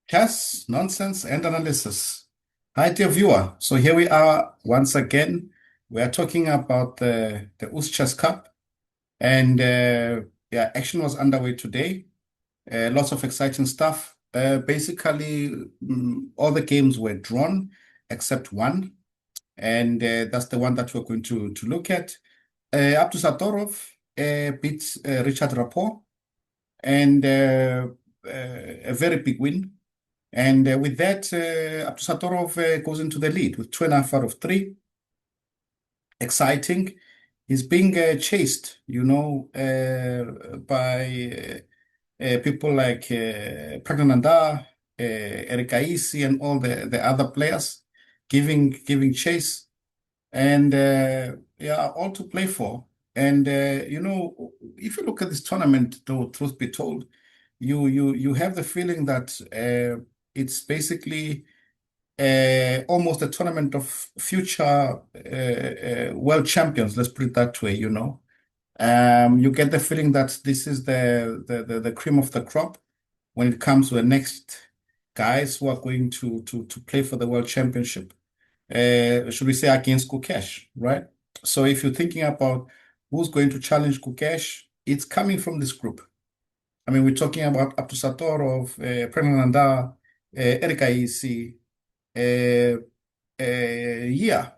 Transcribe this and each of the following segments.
Chess, nonsense, and analysis. Hi, dear viewer. So here we are once again. We are talking about the UzChess Cup, and yeah, action was underway today. Lots of exciting stuff. Basically, all the games were drawn except one, and that's the one that we're going to look at. Abdusattorov beat Richard Rapport, and a very big win. And with that, Abdusattorov goes into the lead with 2.5 out of 3. Exciting. He's being chased, by people like Pragnananda, Eric Aisi, and all the other players giving chase. And yeah, all to play for. And if you look at this tournament, though, truth be told, you have the feeling that it's basically almost a tournament of future world champions. Let's put it that way. You get the feeling that this is the cream of the crop when it comes to the next guys who are going to play for the world championship. Should we say against Gukesh, right? So if you're thinking about who's going to challenge Gukesh, it's coming from this group. I mean, we're talking about Abdusattorov, Pranananda, Erika Isi, yeah,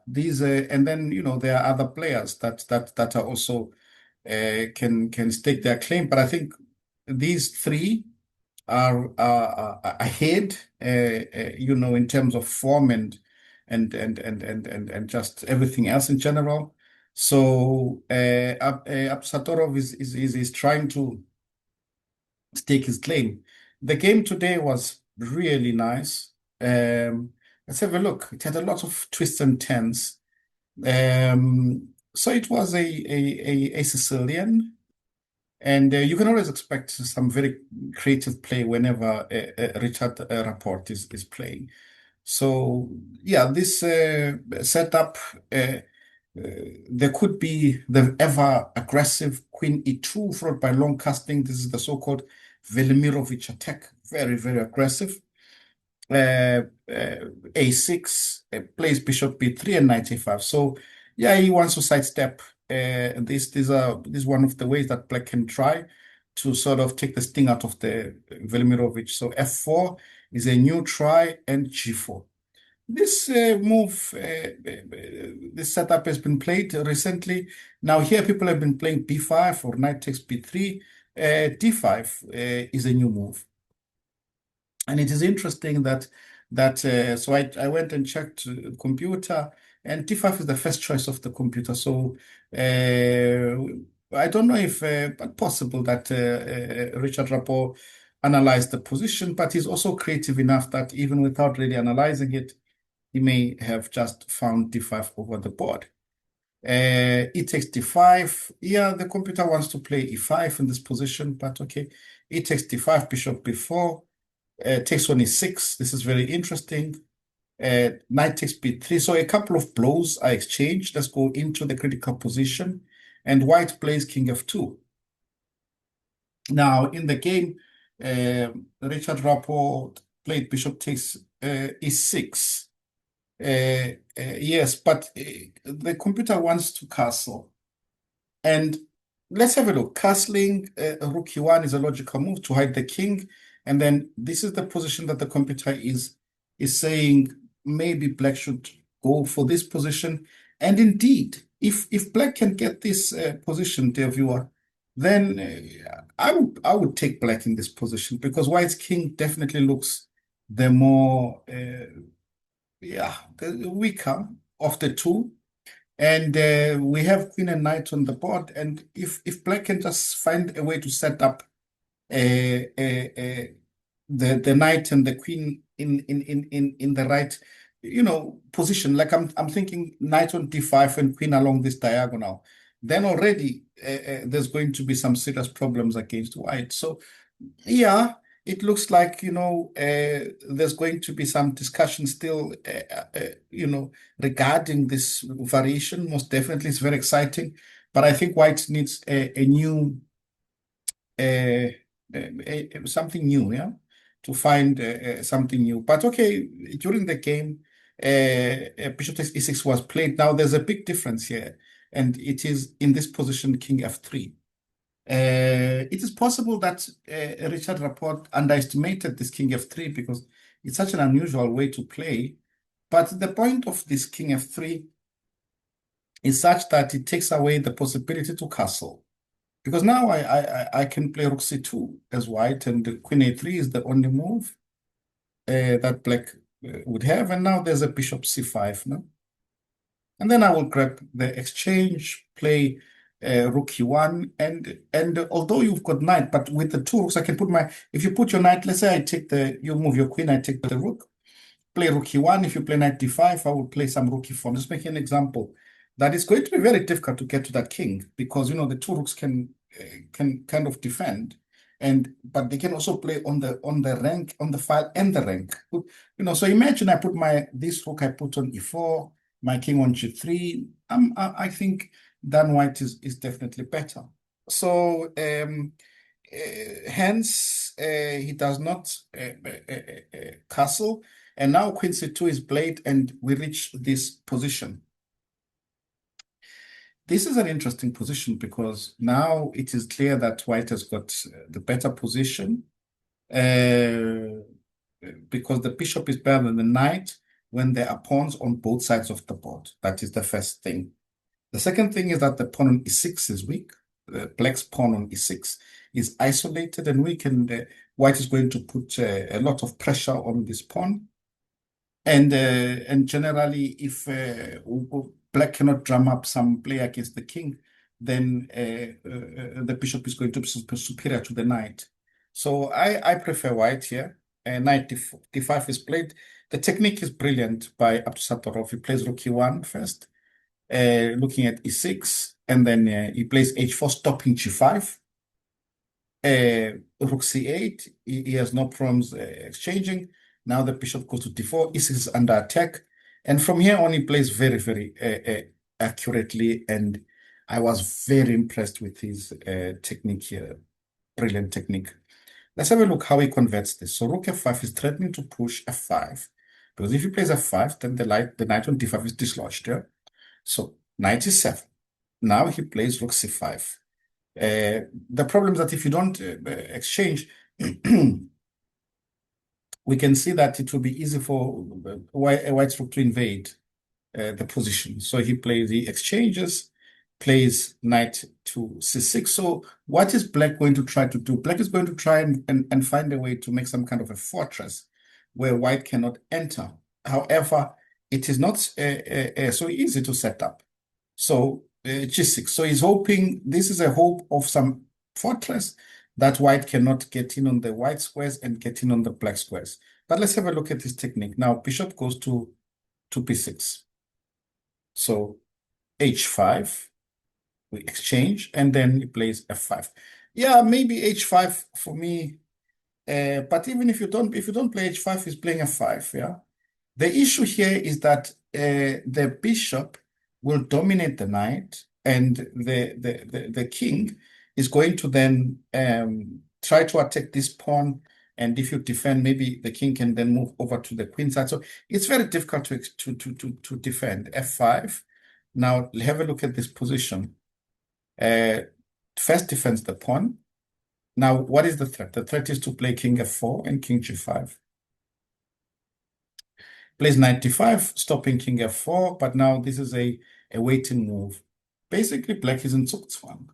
these and then there are other players that are also can stake their claim, but I think these three are ahead, in terms of form and just everything else in general. So Abdusattorov is trying to stake his claim. The game today was really nice. Let's have a look. It had a lot of twists and turns. So it was a Sicilian, and you can always expect some very creative play whenever Richard Rapport is playing. So yeah, this setup, there could be the ever aggressive Queen E2 followed by long casting. This is the so-called Velimirovich attack, very, very aggressive. A6 plays bishop B3 and knight A5. So yeah, he wants to sidestep. This is one of the ways that black can try to sort of take the sting out of the Velimirovich. So F4 is a new try, and G4. This this setup has been played recently. Now here people have been playing B5 or knight takes B3. D5 is a new move. And it is interesting so I went and checked the computer, and D5 is the first choice of the computer. So I don't know if but possible that Richard Rapport analyzed the position, but he's also creative enough that even without really analyzing it, he may have just found D5 over the board. E takes D5. Yeah, the computer wants to play E5 in this position, but okay. E takes D5, bishop B4. Takes on E6. This is very interesting. Knight takes B3. So a couple of blows are exchanged. Let's go into the critical position. And white plays King F2. Now, in the game, Richard Rapport played bishop takes E6. Yes, but the computer wants to castle. And let's have a look. Castling rook E1 is a logical move to hide the king. And then this is the position that the computer is saying maybe black should go for this position. And indeed, if black can get this position, dear viewer, then I would take black in this position because white's king definitely looks the more the weaker of the two. And we have queen and knight on the board. And if black can just find a way to set up the knight and the queen in the right position, like I'm thinking knight on D5 and queen along this diagonal, then already there's going to be some serious problems against white. So yeah, it looks like there's going to be some discussion still regarding this variation. Most definitely it's very exciting, but I think white needs a new something new, yeah. to find something new. But okay, during the game, bishop takes e6 was played. Now there's a big difference here, and it is in this position, king f3. It is possible that Richard Rapport underestimated this king f3 because it's such an unusual way to play. But the point of this king f3 is such that it takes away the possibility to castle. Because now I can play rook c2 as white, and the queen a3 is the only move that black would have. And now there's a bishop c5, no? And then I will grab the exchange, play rook e1, and although you've got knight, but with the two rooks, I can put my, if you put your knight, let's say you move your queen, I take the rook, play rook e1. If you play knight d5, I will play some rook e4. I'm just making an example. That is going to be very difficult to get to that king because, the two rooks can kind of defend, but they can also play on the rank, on the file and the rank. So imagine I put this rook I put on e4, my king on g3. I think Dan white is definitely better. So hence he does not castle, and now queen c2 is played, and we reach this position. This is an interesting position because now it is clear that white has got the better position because the bishop is better than the knight when there are pawns on both sides of the board. That is the first thing. The second thing is that the pawn on e6 is weak. Black's pawn on e6 is isolated and weak, and white is going to put a lot of pressure on this pawn. And generally, if black cannot drum up some play against the king, then the bishop is going to be superior to the knight. So I prefer white here. Knight d5 is played. The technique is brilliant by Abdusattorov. He plays rook e1 first, looking at e6, and then he plays h4, stopping g5. Rook c8, he has no problems exchanging. Now the bishop goes to d4, e6 is under attack. And from here on, he plays very, very accurately. And I was very impressed with his technique here. Brilliant technique. Let's have a look how he converts this. So rook f5 is threatening to push f5. Because if he plays f5, then the knight on d5 is dislodged. Yeah? So knight e7. Now he plays rook c5. The problem is that if you don't exchange, we can see that it will be easy for white's rook to invade the position. So he exchanges, plays knight to c6. So what is black going to try to do? Black is going to try and find a way to make some kind of a fortress where white cannot enter. However, it is not so easy to set up. So g6. So he's hoping, this is a hope of some fortress that white cannot get in on the white squares and get in on the black squares. But let's have a look at this technique. Now, bishop goes to b6. So h5, we exchange, and then he plays f5. Yeah, maybe h5 for me. But even if you don't play h5, he's playing f5. Yeah. The issue here is that the bishop will dominate the knight, and the king is going to then try to attack this pawn. And if you defend, maybe the king can then move over to the queen side. So it's very difficult to defend. f5. Now have a look at this position. First defends the pawn. Now what is the threat? The threat is to play king f4 and king g5. Plays knight d5, stopping king f4, but now this is a waiting move. Basically, black is in Zugzwang.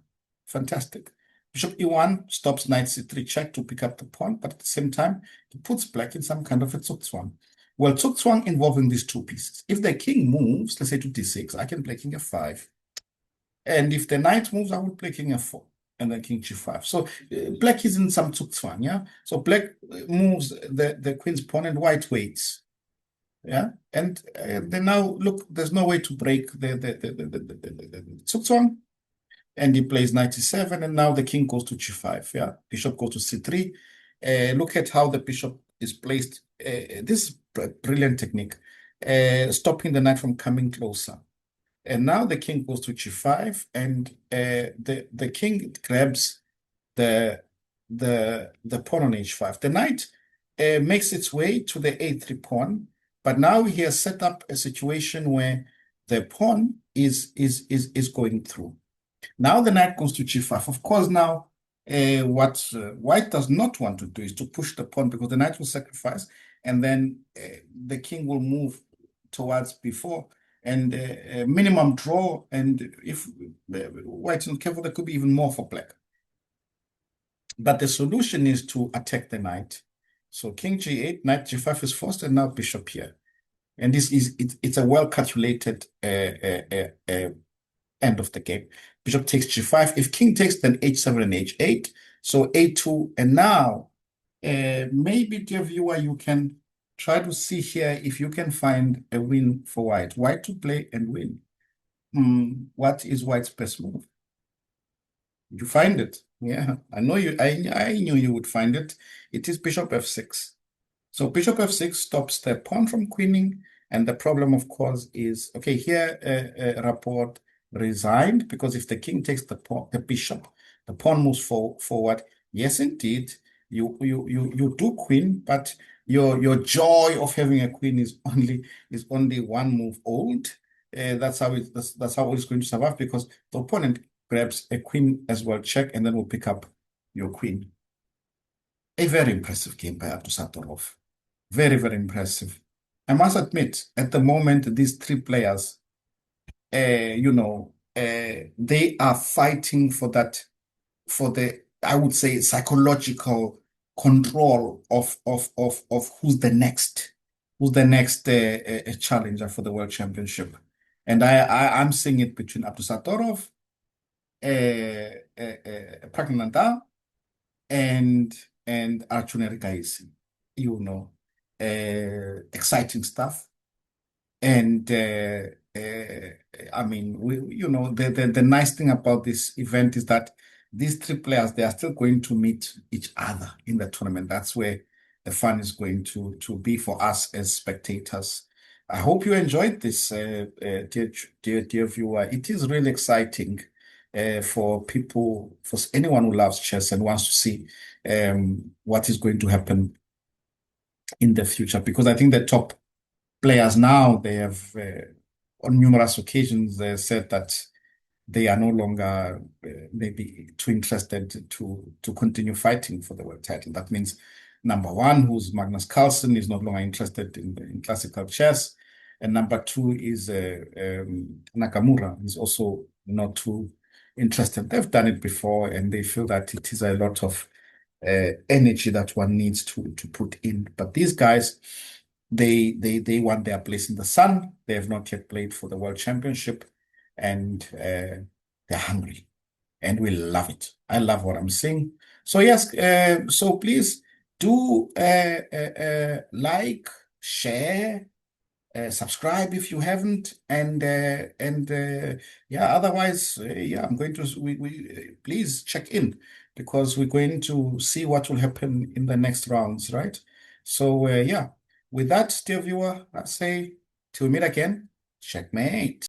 Fantastic. Bishop e1 stops knight c3 check to pick up the pawn, but at the same time, it puts black in some kind of a Zugzwang. Well, Zugzwang involving these two pieces. If the king moves, let's say to d6, I can play king f5. And if the knight moves, I will play king f4 and then king g5. So black is in some Zugzwang, yeah? So black moves the queen's pawn and white waits. Yeah, and then now look, there's no way to break the Zugzwang, and he plays knight e7, and now the king goes to g5. Yeah, bishop goes to c3. Look at how the bishop is placed. This is brilliant technique, stopping the knight from coming closer. And now the king goes to g5, and the king grabs the pawn on h5. The knight makes its way to the a3 pawn, but now he has set up a situation where the pawn is going through. Now the knight goes to g5. Of course, now what white does not want to do is to push the pawn because the knight will sacrifice, and then the king will move towards b4 and minimum draw. And if white is not careful, there could be even more for black. But the solution is to attack the knight. So king g8, knight g5 is forced, and now bishop here. And this is it's a well-calculated end of the game. Bishop takes g5. If king takes, then h7 and h8. So a2. And now, maybe, dear viewer, you can try to see here if you can find a win for white. White to play and win. What is white's best move? You find it. Yeah, I know you. I knew you would find it. It is bishop f6. So bishop f6 stops the pawn from queening. And the problem, of course, is, okay, here Rapport resigned, because if the king takes the bishop, the pawn moves forward. Yes, indeed, you do queen, but your joy of having a queen is only one move old. That's how it's going to survive, because the opponent grabs a queen as well, check, and then will pick up your queen. A very impressive game by Abdusattorov. Very, very impressive. I must admit, at the moment, these three players, they are fighting for the, I would say, psychological control of who's the next challenger for the World Championship. And I'm seeing it between Abdusattorov, Pragnananda, and Arjun Ergaisi. Exciting stuff. And I mean, the nice thing about this event is that these three players, they are still going to meet each other in the tournament. That's where the fun is going to be for us as spectators. I hope you enjoyed this, dear viewer. It is really exciting for anyone who loves chess and wants to see what is going to happen in the future, because I think the top players now, they have on numerous occasions said that they are no longer maybe too interested to continue fighting for the world title. That means number one, who's Magnus Carlsen, is no longer interested in classical chess, and number two is Nakamura is also not too interested. They've done it before, and they feel that it is a lot of energy that one needs to put in. But these guys, they want their place in the sun. They have not yet played for the World Championship, and they're hungry, and we love it. I love what I'm seeing. So yes, so please do like, share, subscribe if you haven't, and yeah, otherwise, yeah, I'm going to please check in, because we're going to see what will happen in the next rounds, right? So yeah, with that, dear viewer, I say till we meet again, checkmate.